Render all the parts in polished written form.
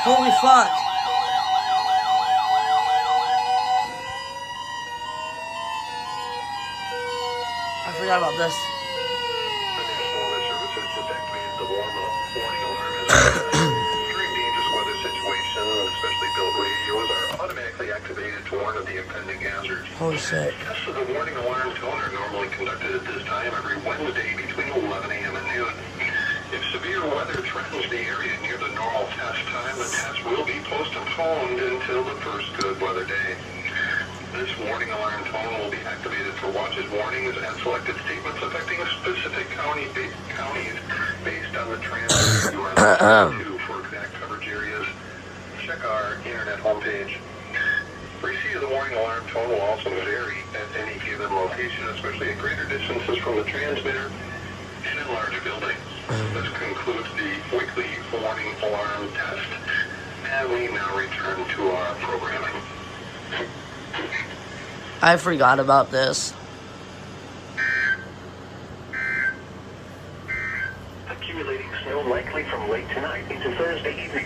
Holy fuck. I forgot about this. Especially built radios are automatically activated to warn of the impending hazard. Holy shit. Tests of the warning alarm tone are normally conducted at this time every Wednesday between 11 a.m. and noon. If severe weather threatens the area near the normal test time, the test will be postponed until the first good weather day. This warning alarm tone will be activated for watches, warnings, and selected statements affecting specific counties based on the transfer you are listening to. For exact coverage areas, check our internet homepage. Receipt of the warning alarm tone will also vary at any given location, especially at greater distances from the transmitter and in larger buildings. This concludes the weekly warning alarm test, and we now return to our programming. I forgot about this. Accumulating snow likely from late tonight into Thursday evening.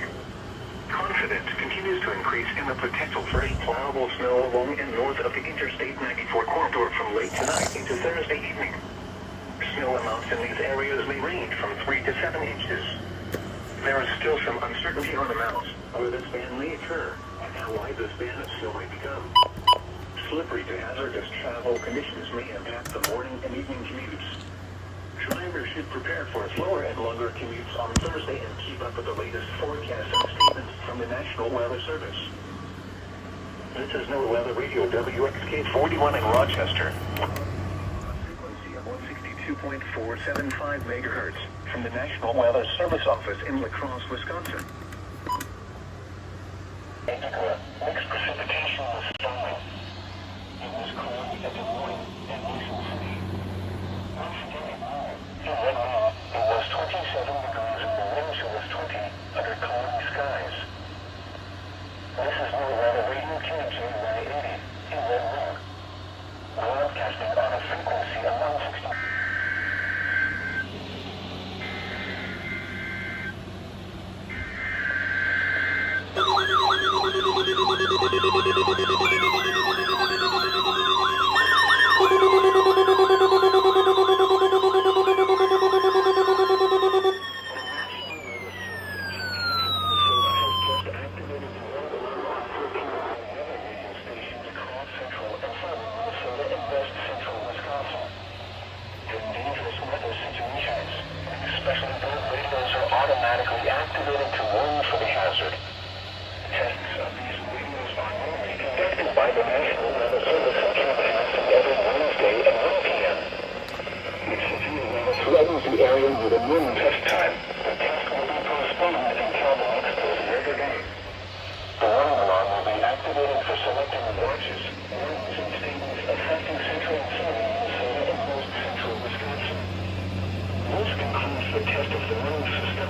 Confidence continues to increase in the potential for a plowable snow along and north of the Interstate 94 corridor from late tonight into Thursday evening. Snow amounts in these areas may range from 3 to 7 inches. There is still some uncertainty on amounts, where this band may occur, and how wide this band of snow may become. Slippery to hazardous travel conditions may impact the morning and evening commutes. Drivers should prepare for slower and longer commutes on Thursday and keep up with the latest forecasts and statements from the National Weather Service. This is NOAA Radio WXK 41 in Rochester. Frequency of 162.475 megahertz from the National Weather Service office in La Crosse, Wisconsin. Indica, mixed precipitation was falling. It was cloudy at the morning in Mason City. Once again at noon, in Redmond, it was 27 degrees and the wind chill was 20 under cloudy skies. This is NOAA Radio KJY80 in Redmond, broadcasting on a frequency of 160. Automatically activated to warn for the hazard. Tests of these radios are normally conducted by the National Weather Service broadcast every Wednesday at 1 p.m. If severe weather threatens the area with a noon test time, the test will be postponed until the next good weather day. The warning alarm will be activated for selecting watches, warnings, and statements affecting central and southern Minnesota and most central Wisconsin. This concludes the test of the warning system.